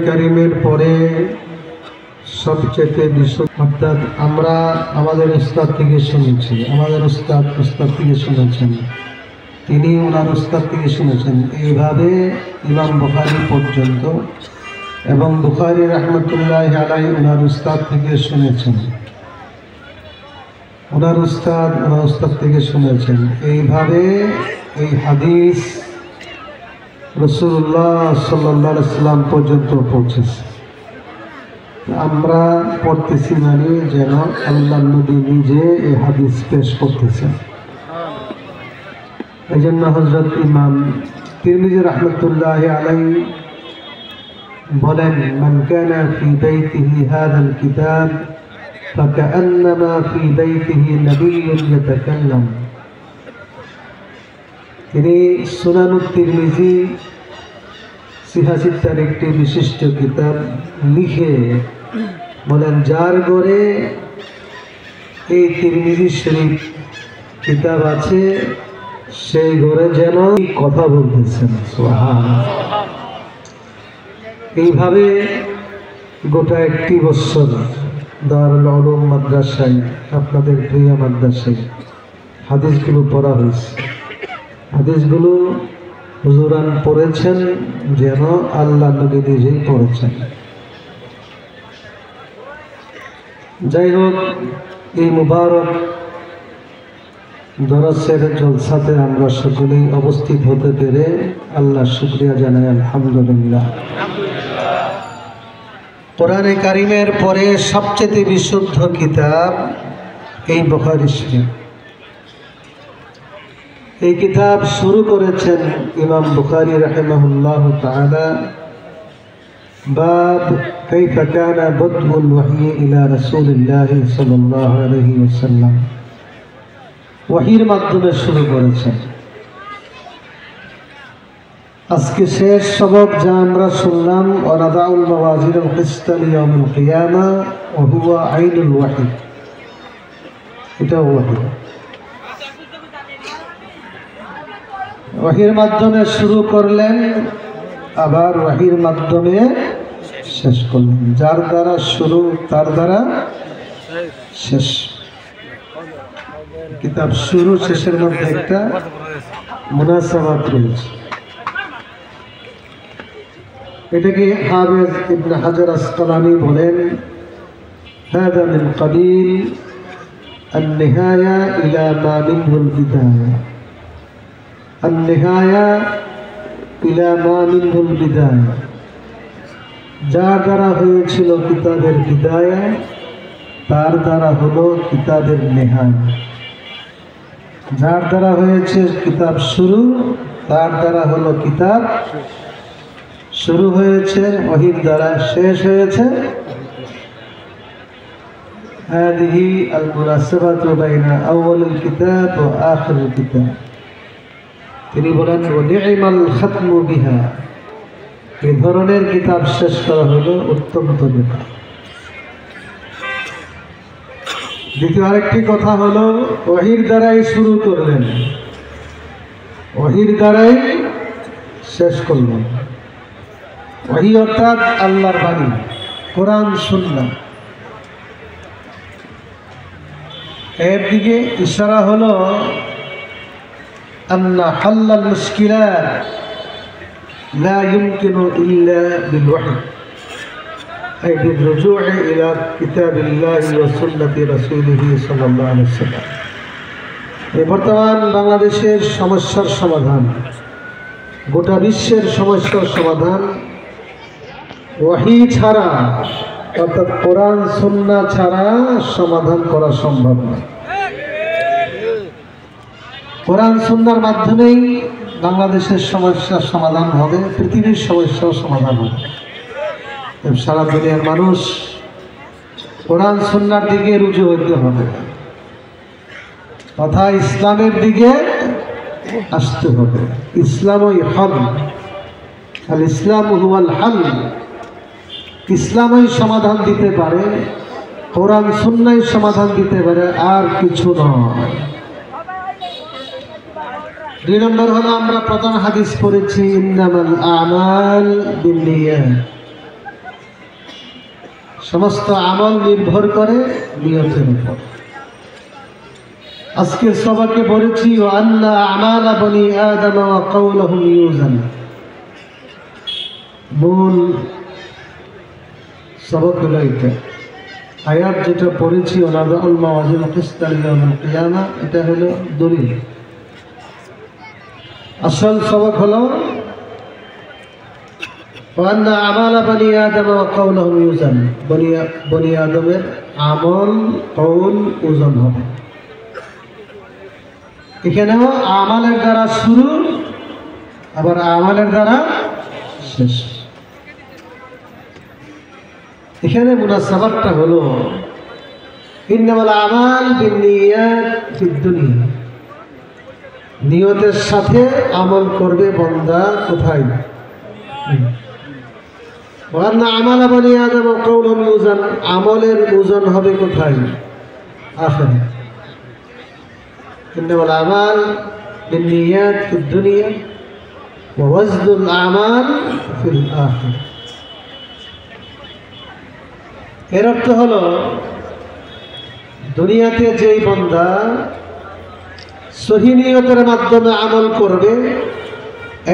কারিমের পরে সবচেয়ে বিশুদ্ধ, অর্থাৎ আমরা আমাদের উস্তাদ থেকে শুনেছি, আমাদের উস্তাদ থেকে শুনেছেন, তিনি ওনার উস্তাদ থেকে শুনেছেন, এইভাবে ইমাম বুখারী পর্যন্ত, এবং বুখারী রাহমাতুল্লাহি আলাইহি ওনার উস্তাদ থেকে শুনেছেন, ওনার উস্তাদ থেকে শুনেছেন। এইভাবে এই হাদিস রাসূলুল্লাহ সাল্লাল্লাহু আলাইহি ওয়াসাল্লাম পর্যন্ত পৌঁছেছে। আমরা পড়তেছি মানে যেন আল্লাহর নবী নিজে এই হাদিস পেশ করতেছেন। এই জন্য হযরত ইমাম তিরমিজি রাহমাতুল্লাহি আলাইহি বলেন, মান কানা ফি বাইতিহি হাযাল কিতাব ফাকান্নামা ফি বাইতিহি নাবিয়্যুন ইয়াতাকাল্লাম। তিনি সুনানুত তিরমিজি সিহাসিত্তার একটি বিশিষ্ট কিতাব লিখে বলেন, যার ঘরে এই তিরমিজি শরীফ কিতাব আছে সেই ঘরে যেন কথা বলতেছেন। সুবহানাল্লাহ। এইভাবে গোটা একটি বছর দারুল উলুম মাদ্রাসায়, আপনাদের প্রিয় মাদ্রাসায় হাদিসগুলো পড়া হয়েছে। হাদিসগুলো হুজুরান পড়েছেন যেন আল্লাহ নবী নিজেই পড়েছেন। যাই হোক, এই মুবারক দরসের জলসাতে আমরা সকলেই উপস্থিত হতে পেরে আল্লাহ শুকরিয়া জানাই, আলহামদুলিল্লাহ। কোরআনে কারিমের পরে সবচেয়ে বিশুদ্ধ কিতাব এই বুখারী শরীফ। এই কিতাব শুরু করেছেন ইমাম বুখারী রাহিমাহুল্লাহু তাআলা, বাব কাইফা কানা বাদউল ওয়াহয়ি ইলা রাসূলিল্লাহ সাল্লাল্লাহু আলাইহি ওয়াসাল্লাম। ওয়াহির মাধ্যমে শুরু করেছেন। আজকে শেষ সবক যা আমরা শুনলাম, ওয়ানাদাউল মাওয়াজিনুল কিসতা লিয়াউমিল কিয়ামা ওয়া হুয়া আইনুল ওয়াহী, এটা ওয়াহী। ওয়াহির মাধ্যমে শুরু করলেন, আবার ওয়াহির মাধ্যমে শেষ করলেন। যার দ্বারা শুরু তার দ্বারা শেষ। কিতাব শুরু শেষের মধ্যে একটা মুনাসাবাত রয়েছে। এটাকে হাফেজ ইবনে হাজার আসকালানী বলেন, হাযা মিন কাবিল আন-নিহায়া ইলা মা মিনহুল বিদায়া, আন-নিহায়া ইলা মা মিনহুল বিদায়া। যার দ্বারা হয়েছিল কিতাবের বিদায়া, তার দ্বারা হলো কিতাবের নেহায়া। যার দ্বারা হয়েছে কিতাব শুরু, তার দ্বারা হলো কিতাব শুরু হয়েছে, ওহীর দ্বারা শেষ হয়েছে। হাদিহি আল মুনাসাবাতু বাইনা আউয়ালিল কিতাব ওয়া আখিরিল কিতাব। তিনি বলেন, ওয়া নি'মাল খাতমু বিহা, এই ধরনের কিতাব শেষ করা হলো অত্যন্ত নেতা। দ্বিতীয় আরেকটি কথা হলো, ওহীর দ্বারাই শুরু করলেন, ওহীর দ্বারাই শেষ করলেন। ওহী অর্থাৎ আল্লাহর বাণী, কোরআন সুন্নাহ। এর দিকে ইশারা হলো আন্না হাল্লাল মুশকিলাত লা ইমকিনু ইল্লা বিল ওয়াহী, আই বির রুজু'i ইলা কিতাবিল্লাহি ওয়া সুন্নতি রাসূলিহি সাল্লাল্লাহু আলাইহি ওয়াসাল্লাম। এই বর্তমান বাংলাদেশের সমস্যার সমাধান, গোটা বিশ্বের সমস্যার সমাধান ওয়াহী ছাড়া, অর্থাৎ কোরআন সুন্নাহ ছাড়া সমাধান করা সম্ভব নয়। কোরআন সুন্নাহর মাধ্যমেই বাংলাদেশের সমস্যার সমাধান হবে, পৃথিবীর সমস্যার সমাধান হবে। সারা দুনিয়ার মানুষ কোরআন সুন্নাহর দিকে রুজু হতে হবে, তথা ইসলামের দিকে আসতে হবে। ইসলামই হল, আল ইসলাম হুয়াল হল। ইসলামই সমাধান দিতে পারে, কোরআন সুন্নাহই সমাধান দিতে পারে, আর কিছু নয়। দুই নম্বর হলো, আমরা প্রথম হাদিস পড়েছি, ইন্নামাল আমাল বিন্নিয়াত, সমস্ত আমল নির্ভর করে নিয়তের উপর। আজকের সবাইকে বলেছি আন্না আমালা বনি আদম ওয়া কাওলুহুম ইউজান। মূল সবক হলো এটা। আয়াত যেটা পড়েছি ওনাদাউল মাওয়াজিন কিসতাল ইয়াউমিল কিয়ামা, এটা হলো দলিল। আসল সবক হলো ওয়ান্না আমালা বনি আদম ওয়া কাওলুহুম ইউজান। বনি আদমের আমল কওল ওজন হবে। এখানেও আমালের দ্বারা শুরু, আবার আমালের দ্বারা শেষ। এখানে মুনাসাবাতটা হলো ইন্নামাল আমাল বিন্নিয়াত ফিদ দুনিয়া। নিয়তের সাথে আমল করবে বান্দা কোথায়? ওয়ান্না আমালা বনি আদম ওয়া কাওলুহুম ইউজান। আমলের ওজন হবে কোথায়? আখিরাত। ইন্নামাল আমাল বিন্নিয়াত ফিদ দুনিয়া ওয়া ওয়াজনুল আমাল ফিল আখিরাহ। এর অর্থ হলো দুনিয়াতে যেই বান্দা সহি নিয়তের মাধ্যমে আমল করবে,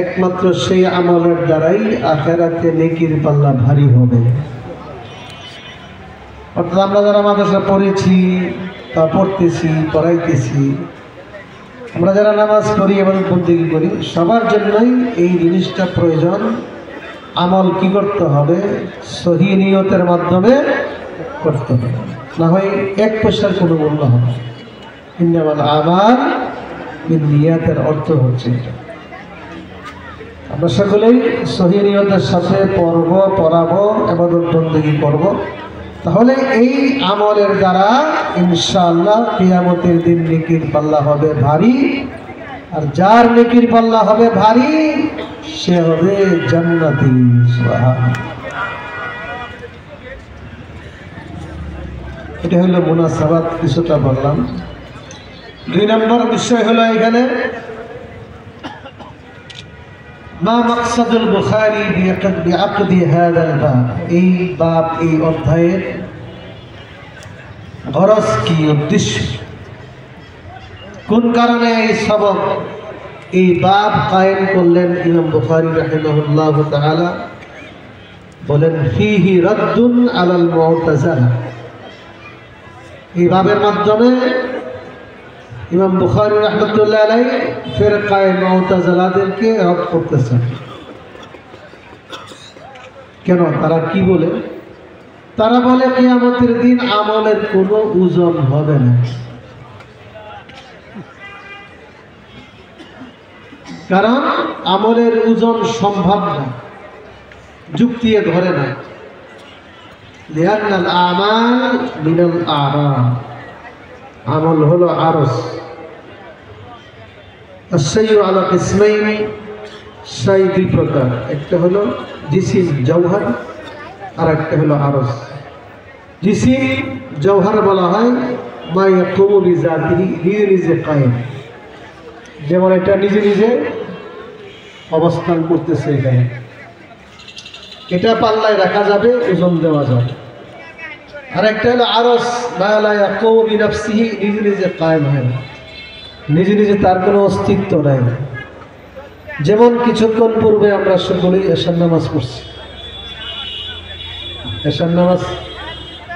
একমাত্র সেই আমলের দ্বারাই আখিরাতে নেকির পাল্লা ভারী হবে। অর্থাৎ আমরা যারা মাদ্রাসা পড়েছি বা পড়তেছি, পড়াইতেছি, আমরা যারা নামাজ পড়ি এবং বন্দেগী করি, সবার জন্যই এই জিনিসটা প্রয়োজন। আমল কি করতে হবে? সহি নিয়তের মাধ্যমে করতে হবে, না হয় এক পয়সার কোনো মূল্য হবে না। ইন্নামাল আমাল বিন্নিয়াতের অর্থ হচ্ছে এটা। আমরা সকলেই সহি নিয়তের সাথে পড়ব, পড়াবো, ইবাদত বন্দেগী করব, তাহলে এই আমলের দ্বারা ইনশাআল্লাহ কিয়ামতের দিন নেকির পাল্লা হবে ভারী। আর যার নেকির পাল্লা হবে ভারী সে হবে জান্নাতি। সুবহানাল্লাহ। এটা হলো মুনাসাবাত, কিছুটা বললাম। 2 নম্বর বিষয় হলো এখানে মা মাকসাদুল বুখারী বিআকদি হাযাল বাব। এই বাব, এই অধ্যায়ের গরজ কি, উদ্দেশ্য, কোন কারণে এই সবক, এই বাব কায়েম করলেন ইমাম বুখারী রাহিমাহুল্লাহু তাআলা। বলেন ফীহি রাদ্দুন আলাল মুতাযালা। এই বাবের মাধ্যমে ইমাম বুখারী রাহমাতুল্লাহি আলাইহি ফিরকায়ে মুতাযালাদেরকে রদ করতেছেন। কেন? তারা কি বলে? তারা বলে কিয়ামতের দিন আমলের কোনো ওজন হবে না, কারণ আমলের ওজন সম্ভব না, যুক্তি ধরে না। লিআন্নাল আমাল মিনাল আ'মাল। আমল হলো আরস। আশ-শাইউ আলা কিসমাইন। শাই 2 প্রকার, একটা হলো জিসিম জওহর, আর একটা হলো আরস। জিসিম জওহর বলা হয় মা ইয়াকুমু বিজাতিহি, নিজে নিজে কায়েম, যেমন এটা নিজে নিজে অবস্থান করতেছে এখানে, এটা পাল্লায় রাখা যাবে, ওজন দেওয়া যাবে। আর একটা হলো আরস, মা লা ইয়াকুমু বিনাফসিহি, নিজে নিজে কায়েম হয় না, নিজে নিজে তার কোনো অস্তিত্ব নাই। যেমন কিছুক্ষণ পূর্বে আমরা সকলেই এশার নামাজ পড়ছি। এশার নামাজ,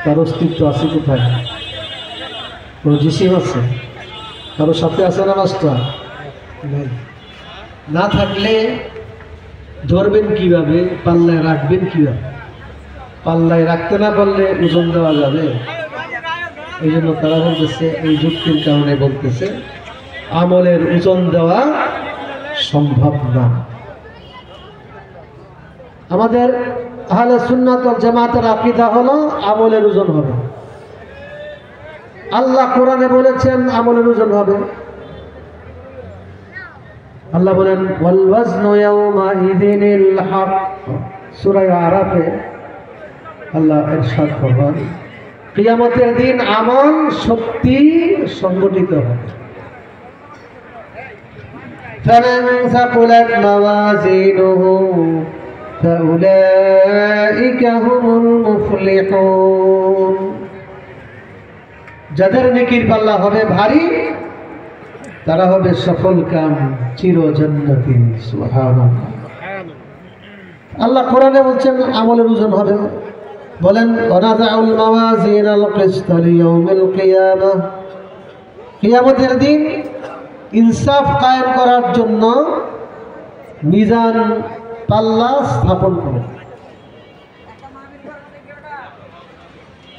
তার অস্তিত্ব আছে কোথায়? কোনো জিসিম আছে? কারো সাথে আছে নামাজটা? নেই। না থাকলে ধরবেন কিভাবে? পাল্লায় রাখবেন কিভাবে? পাল্লায় রাখতে না পারলে ওজন দেওয়া যাবে? এই জন্য তারা বলতেছে, এই যুক্তির কারণে বলতেছে আমলের ওজন দেওয়া সম্ভব না। আমাদের আহলে সুন্নাত ওয়াল জামাতের আকীদা হলো আমলের ওজন হবে। আল্লাহ কোরআনে বলেছেন আমলের ওজন হবে। আল্লাহ বলেন ওয়াল ওয়াজনু ইয়াওমা ইযিনিল হক। সূরা আরাফে আল্লাহ ইরশাদ করেন কিয়ামতের দিন আমল সত্যি সংগঠিত হবে। فمن ثقلت موازينه فأولئك উলাইকা হুমুল মুফলিহুন। যাদের নেকির পাল্লা হবে ভারী তারা হবে সফল কাম, চির জান্নাতি। সুবহানাল্লাহ। আল্লাহ কোরআনে বলছেন আমলের ওজন হবে। বলেন ওয়ানাযাউল মাওয়াজিনাল কিসত লিয়াউমিল কিয়ামাহ, কিয়ামতের দিন ইনসাফ কায়েম করার জন্য মিজান পাল্লা স্থাপন করো।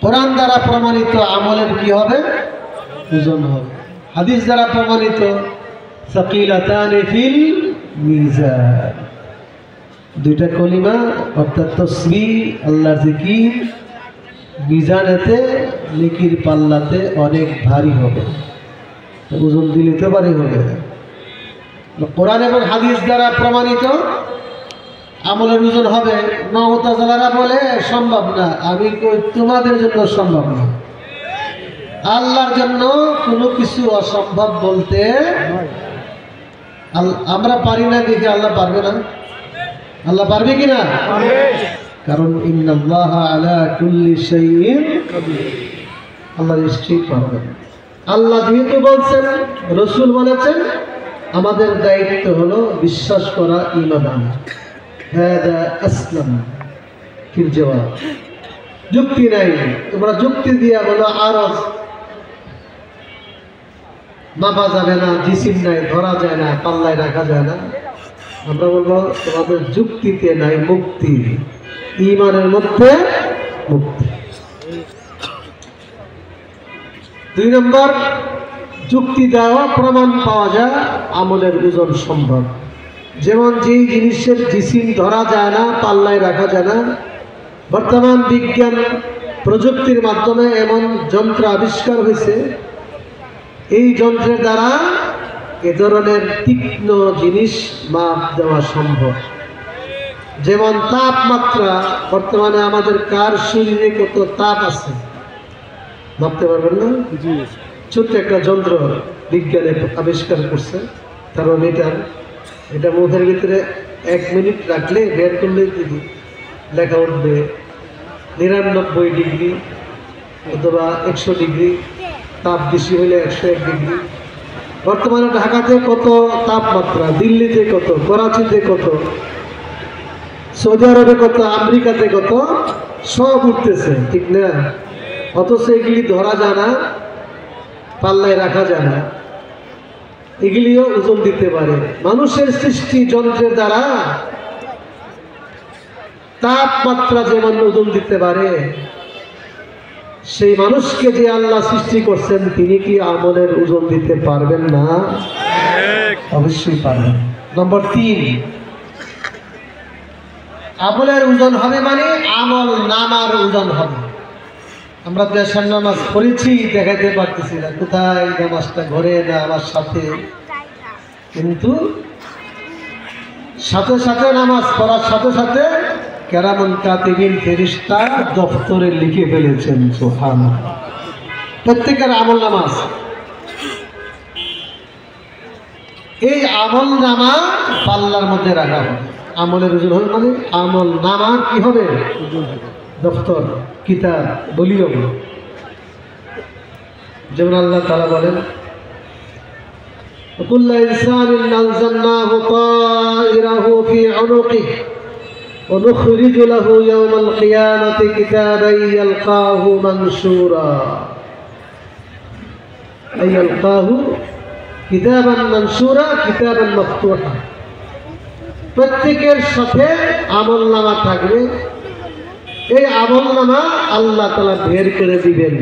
কোরআন দ্বারা প্রমাণিত আমলের কি হবে? ওজন হবে। হাদিস দ্বারা প্রমাণিত সাকিলাতানি ফিল মিজান, দুইটা কলিমা অর্থাৎ তাসবিহ, আল্লাহর জিকির মিজানেতে নেকির পাল্লাতে অনেক ভারী হবে, ওজন দিলে তো ভারী হবে। কোরআন এবং হাদিস দ্বারা প্রমাণিত আমলের ওজন হবে। মুতাজিলারা বলে সম্ভব না, আমি কই তোমাদের জন্য সম্ভব না। আল্লাহর জন্য কোনো কিছু অসম্ভব বলতে আমরা পারি না দেখে আল্লাহ পারবে না? আল্লাহ পারবে কিনা? কারণ ইন্নাল্লাহা আলা কুল্লি শাইইন কাদির, আল্লাহ নিশ্চয়ই পারবেন। আল্লাহ যেহেতু বলছেন, রাসূল বলেছেন, আমাদের দায়িত্ব হলো বিশ্বাস করা, ঈমান আনা। হাদা আসলাম ফিল জওয়াব। যুক্তি নাই, তোমরা যুক্তি দিয়া বলো আরজ মাপা যাবে না, জিসিম নাই, ধরা যায় না, পাল্লায় রাখা যায় না। আমরা বলবো তোমাদের যুক্তিতে নাই মুক্তি, ঈমানের মধ্যে মুক্তি। 2 নম্বর, যুক্তি দেওয়া প্রমাণ পাওয়া যায় আমলের ওজন সম্ভব। যেমন যেই জিনিসের জিসিম ধরা যায় না, পাল্লায় রাখা যায় না, বর্তমান বিজ্ঞান প্রযুক্তির মাধ্যমে এমন যন্ত্র আবিষ্কার হয়েছে, এই যন্ত্রের দ্বারা এ ধরনের তীক্ষ্ণ জিনিস মাপ দেওয়া সম্ভব। যেমন তাপমাত্রা, বর্তমানে আমাদের কার শরীরে কত তাপ আছে ভাবতে পারবেন না? ছোট্ট একটা যন্ত্র বিজ্ঞানে আবিষ্কার করছে, থার্মোমিটার। এটা মুখের ভিতরে 1 মিনিট রাখলে বের করলে লেখা উঠবে 99 ডিগ্রি অথবা 100 ডিগ্রি, তাপ বেশি হলে 101 ডিগ্রি। বর্তমানে ঢাকাতে কত তাপমাত্রা, দিল্লিতে কত, করাচিতে কত, সৌদি আরবে কত, আমেরিকাতে কত, সব উঠতেছে, ঠিক না? অথচ এগুলি ধরা যায় না, পাল্লায় রাখা যায় না, এগুলিও ওজন দিতে পারে। মানুষের সৃষ্টি যন্ত্রের দ্বারা তাপমাত্রা যেমন ওজন দিতে পারে, সেই মানুষকে যে আল্লাহ সৃষ্টি করছেন তিনি কি আমলের ওজন দিতে পারবেন না? অবশ্যই পারবেন। নম্বর 3, আমলের ওজন হবে মানে আমল নামার ওজন হবে। আমরা দেশের নামাজ পড়েছি, দেখাইতে পারতেছি না কোথায় নামাজটা, ঘরে না আমার সাথে, কিন্তু সাথে সাথে নামাজ পড়ার সাথে সাথে কেরামান কাতিবিন ফেরেশতা দফতরে লিখে ফেলেছেন। সুবহানাল্লাহ। প্রত্যেকের আমল নামা আছে। এই আমল নামা পাল্লার মধ্যে রাখা হবে। আমলের ওজন হবে মানে আমল নামা কি হবে? দফতর, কিতাব, বলিও। যেমন আল্লাহ তাআলা বলেন, কুল্লু ইনসানিন আলজামনাহু তায়রাহু ফি উনুকিহি ونخرج له يوم القيامة كتابا يلقاه منشورا أي يلقاه كتابا منشورا كتابا مفتوحا। প্রত্যেকের সাথে আমলনামা থাকবে, এই আমলনামা আল্লাহ তাআলা বের করে দিবেন।